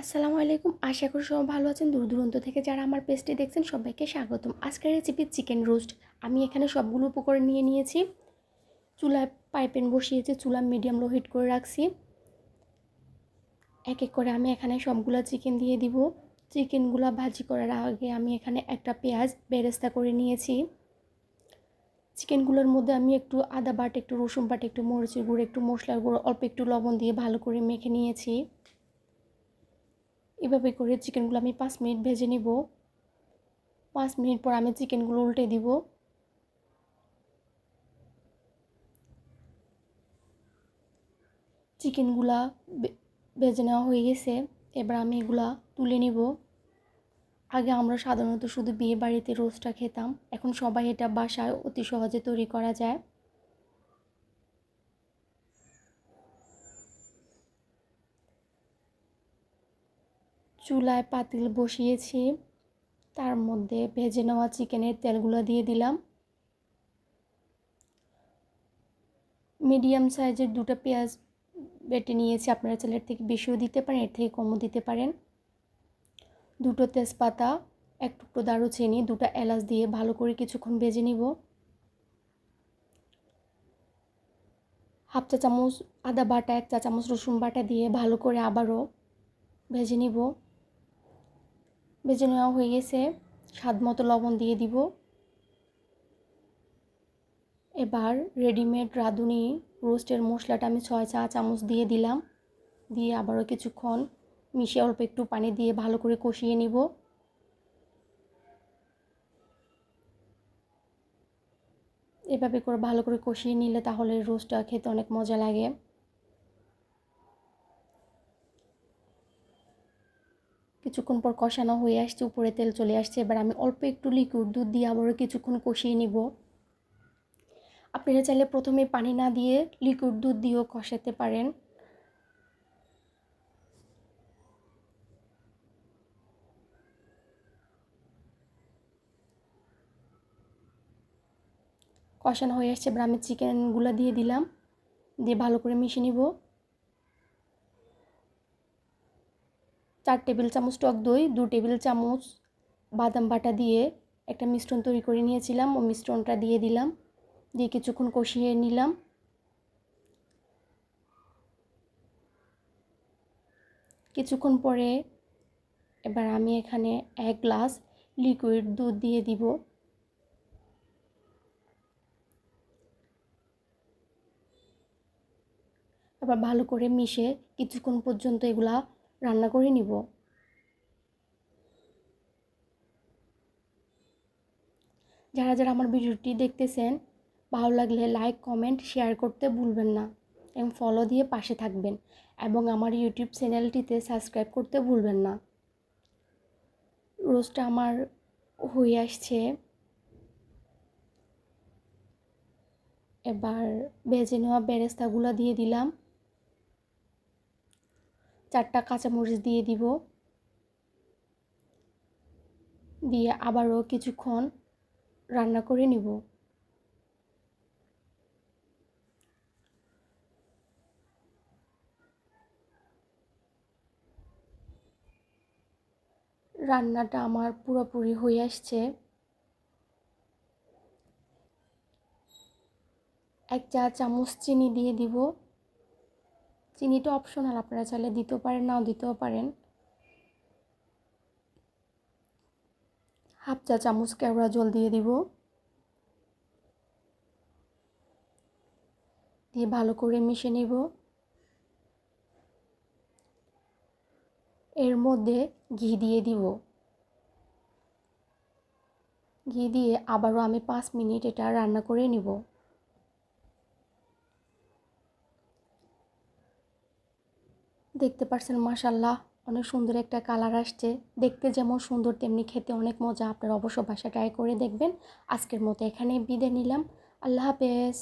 আসসালামু আলাইকুম। আশা করি সবাই ভালো আছেন। দূর দূরান্ত থেকে যারা আমার পেজটি দেখছেন সবাইকে স্বাগতম। আজকের রেসিপি চিকেন রোস্ট। আমি এখানে সবগুলো উপকরণ নিয়ে নিয়েছি। চুলায় পাইপেন বসিয়েছি, চুলা মিডিয়াম লো হিট করে রাখছি। এক এক করে আমি এখানে সবগুলো চিকেন দিয়ে দিব। চিকেনগুলো ভাজি করার আগে আমি এখানে একটা পেঁয়াজ বেরেস্তা করে নিয়েছি। চিকেনগুলোর মধ্যে আমি একটু আদা বাটা, একটু রসুন বাটা, একটু মরিচের গুঁড়ো, একটু মশলার গুঁড়ো, অল্প একটু লবণ দিয়ে ভালো করে মেখে নিয়েছি। এভাবে করে চিকেনগুলো আমি 5 মিনিট ভেজে নিব। 5 মিনিট পর আমি চিকেনগুলো উল্টে দিব। চিকেনগুলা ভেজে নেওয়া হয়ে গেছে। এবার আমি এগুলা তুলে নিব। আগে আমরা সাধারণত শুধু বিয়ে বাড়িতে রোস্টটা খেতাম, এখন সবাই এটা বাসায় অতি সহজে তৈরি করা যায়। চুলায় পাতিল বসিয়েছি, তার মধ্যে ভেজে নেওয়া চিকেনের তেলগুলো দিয়ে দিলাম। মিডিয়াম সাইজের 2টা পেঁয়াজ বেটে নিয়েছি, আপনারা চাইলে এর থেকে বেশিও দিতে পারেন, এর থেকে কমও দিতে পারেন। 2টো তেজপাতা, 1 টুকরো দারুচিনি, 2টা এলাচ দিয়ে ভালো করে কিছুক্ষণ ভেজে নিব। হাফ চা চামচ আদা বাটা, 1 চা চামচ রসুন বাটা দিয়ে ভালো করে আবারও ভেজে নিব। ভেজে নেওয়া হয়ে গেছে। স্বাদ মতো লবণ দিয়ে দিব। এবার রেডিমেড রাঁধুনি রোস্টের মশলাটা আমি 6 চা চামচ দিয়ে দিলাম। দিয়ে আবারও কিছুক্ষণ মিশিয়ে অল্প একটু পানি দিয়ে ভালো করে কষিয়ে নিব। এভাবে করে ভালো করে কষিয়ে নিলে তাহলে রোস্টটা খেতে অনেক মজা লাগে। কিছুক্ষণ পর কষানো হয়ে আসছে, উপরে তেল চলে আসছে। এবার আমি অল্প একটু লিকুইড দুধ দিয়ে আবারও কিছুক্ষণ কষিয়ে নিব। আপনারা চাইলে প্রথমে পানি না দিয়ে লিকুইড দুধ দিয়েও কষাতে পারেন। কষানো হয়ে আসছে, এবার আমি চিকেনগুলো দিয়ে দিলাম, দিয়ে ভালো করে মিশিয়ে নিব। 4 টেবিল চামচ টক দই, 2 টেবিল চামচ বাদাম বাটা দিয়ে একটা মিশ্রণ তৈরি করে নিয়েছিলাম, ও মিশ্রণটা দিয়ে দিলাম। দিয়ে কিছুক্ষণ কষিয়ে নিলাম। কিছুক্ষণ পরে এবার আমি এখানে 1 গ্লাস লিকুইড দুধ দিয়ে দিব। আবার ভালো করে মিশে কিছুক্ষণ পর্যন্ত এগুলা রান্না করে নিব। যারা যারা আমার ভিডিওটি দেখতেছেন, ভালো লাগলে লাইক কমেন্ট শেয়ার করতে ভুলবেন না এবং ফলো দিয়ে পাশে থাকবেন, এবং আমার ইউটিউব চ্যানেলটিতে সাবস্ক্রাইব করতে ভুলবেন না। রোস্টটা আমার হয়ে আসছে। এবার ভেজে নেওয়া বেরেস্তাগুলো দিয়ে দিলাম। 4টা কাঁচামরিচ দিয়ে দিব। দিয়ে আবারও কিছুক্ষণ রান্না করে নিব। রান্নাটা আমার পুরোপুরি হয়ে আসছে। 1 চা চামচ চিনি দিয়ে দিব। চিনিটা অপশনাল, আপনারা চাইলে দিতেও পারেন, নাও দিতেও পারেন। হাফ চা চামচ কেওড়া জল দিয়ে দিব। দিয়ে ভালো করে মিশিয়ে নিব। এর মধ্যে ঘি দিয়ে দিব। ঘি দিয়ে আবারও আমি 5 মিনিট এটা রান্না করে নিব। দেখতে পাচ্ছেন মাশাআল্লাহ অনেক সুন্দর একটা কালার আসছে। দেখতে যেমন সুন্দর তেমনি খেতে অনেক মজা। আপনারা অবশ্য বাসায় ট্রাই করে দেখবেন। আজকের মতো এখানেই বিদায় নিলাম। আল্লাহ হাফেজ।